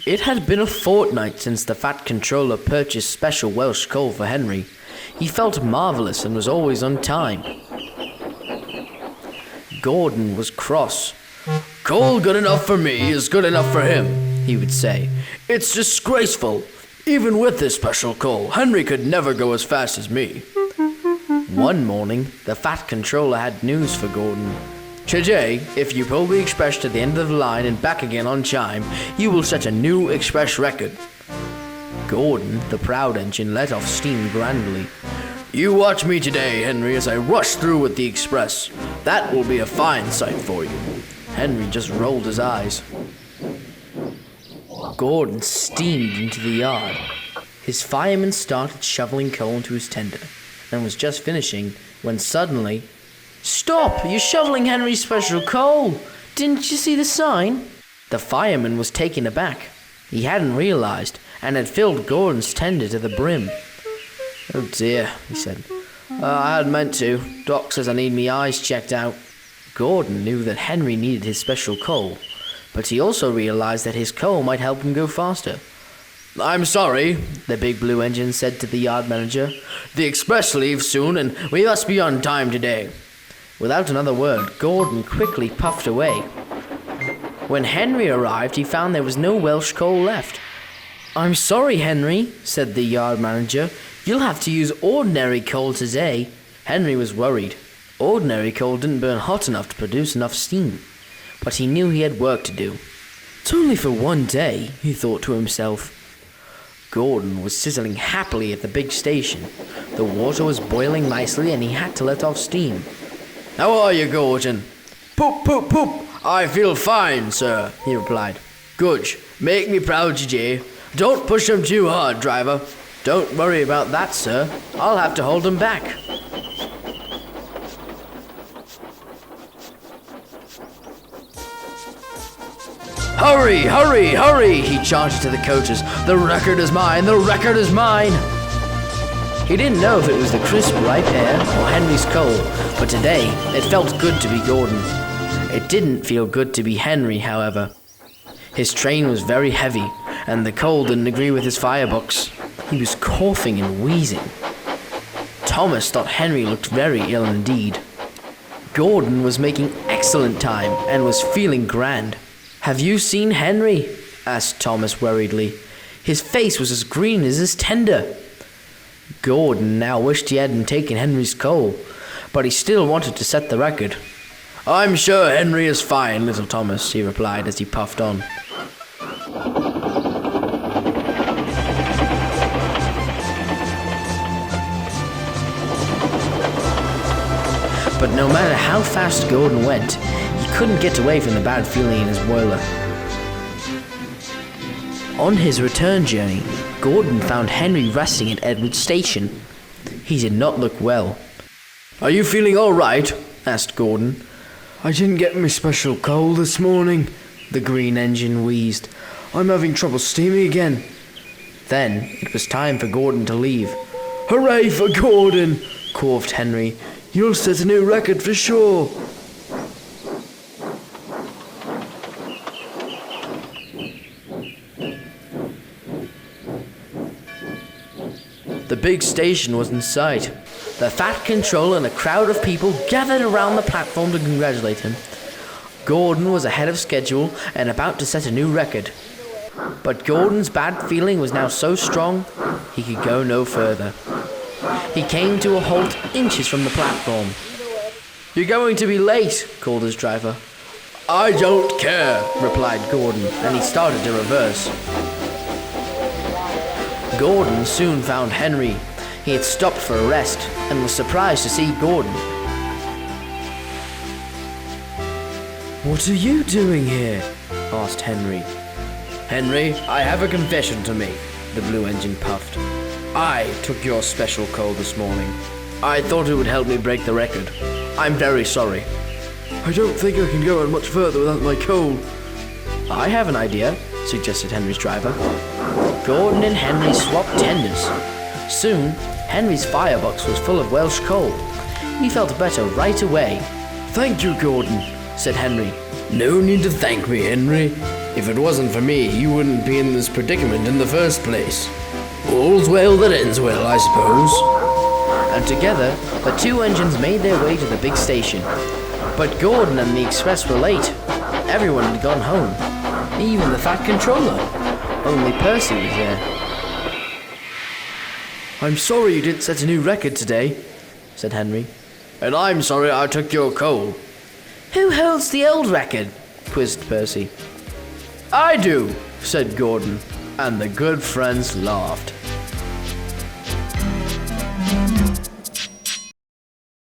It had been a fortnight since the fat controller purchased special Welsh coal for Henry. He felt marvellous and was always on time. Gordon was cross. "Coal good enough for me is good enough for him," he would say. "It's disgraceful. Even with this special coal, Henry could never go as fast as me." One morning, the fat controller had news for Gordon. "Today, if you pull the express to the end of the line and back again on time, you will set a new express record." Gordon, the proud engine, let off steam grandly. "You watch me today, Henry, as I rush through with the express. That will be a fine sight for you." Henry just rolled his eyes. Gordon steamed into the yard. His fireman started shoveling coal into his tender and was just finishing when suddenly, "Stop! You're shoveling Henry's special coal! Didn't you see the sign?" The fireman was taken aback. He hadn't realized and had filled Gordon's tender to the brim. "Oh dear," he said. "I hadn't meant to. Doc says I need me eyes checked out." Gordon knew that Henry needed his special coal, but he also realized that his coal might help him go faster. "I'm sorry," the big blue engine said to the yard manager. "The express leaves soon and we must be on time today." Without another word, Gordon quickly puffed away. When Henry arrived, he found there was no Welsh coal left. "I'm sorry, Henry," said the yard manager. "You'll have to use ordinary coal today." Henry was worried. Ordinary coal didn't burn hot enough to produce enough steam, but he knew he had work to do. "It's only for one day," he thought to himself. Gordon was sizzling happily at the big station. The water was boiling nicely and he had to let off steam. "How are you, Gordon?" "Poop, poop, poop. I feel fine, sir," he replied. "Good. Make me proud today. Don't push them too hard, driver." "Don't worry about that, sir. I'll have to hold them back." "Hurry, hurry, hurry," he chanted to the coaches. "The record is mine, the record is mine." He didn't know if it was the crisp, ripe air or Henry's coal, but today it felt good to be Gordon. It didn't feel good to be Henry, however. His train was very heavy, and the coal didn't agree with his firebox. He was coughing and wheezing. Thomas thought Henry looked very ill indeed. Gordon was making excellent time and was feeling grand. "Have you seen Henry?" asked Thomas worriedly. His face was as green as his tender. Gordon now wished he hadn't taken Henry's coal, but he still wanted to set the record. "I'm sure Henry is fine, little Thomas," he replied as he puffed on. But no matter how fast Gordon went, he couldn't get away from the bad feeling in his boiler. On his return journey, Gordon found Henry resting at Edward Station. He did not look well. "Are you feeling all right?" asked Gordon. "I didn't get my special coal this morning," the green engine wheezed. "I'm having trouble steaming again." Then it was time for Gordon to leave. "Hooray for Gordon!" coughed Henry. "You'll set a new record for sure." The big station was in sight. The fat controller and a crowd of people gathered around the platform to congratulate him. Gordon was ahead of schedule and about to set a new record. But Gordon's bad feeling was now so strong, he could go no further. He came to a halt inches from the platform. "You're going to be late," called his driver. "I don't care," replied Gordon, and he started to reverse. Gordon soon found Henry. He had stopped for a rest and was surprised to see Gordon. "What are you doing here?" asked Henry. "Henry, I have a confession to make," the blue engine puffed. "I took your special coal this morning. I thought it would help me break the record. I'm very sorry." "I don't think I can go on much further without my coal." "I have an idea," suggested Henry's driver. Gordon and Henry swapped tenders. Soon, Henry's firebox was full of Welsh coal. He felt better right away. "Thank you, Gordon. said Henry. No need to thank me, Henry. If it wasn't for me, you wouldn't be in this predicament in the first place. All's well that ends well, I suppose. And together, the two engines made their way to the big station. But Gordon and the express were late. Everyone had gone home, even the fat controller. Only Percy was there. I'm sorry you didn't set a new record today, said Henry. And I'm sorry I took your coal. Who holds the old record? Quizzed Percy. I do, said Gordon, and the good friends laughed.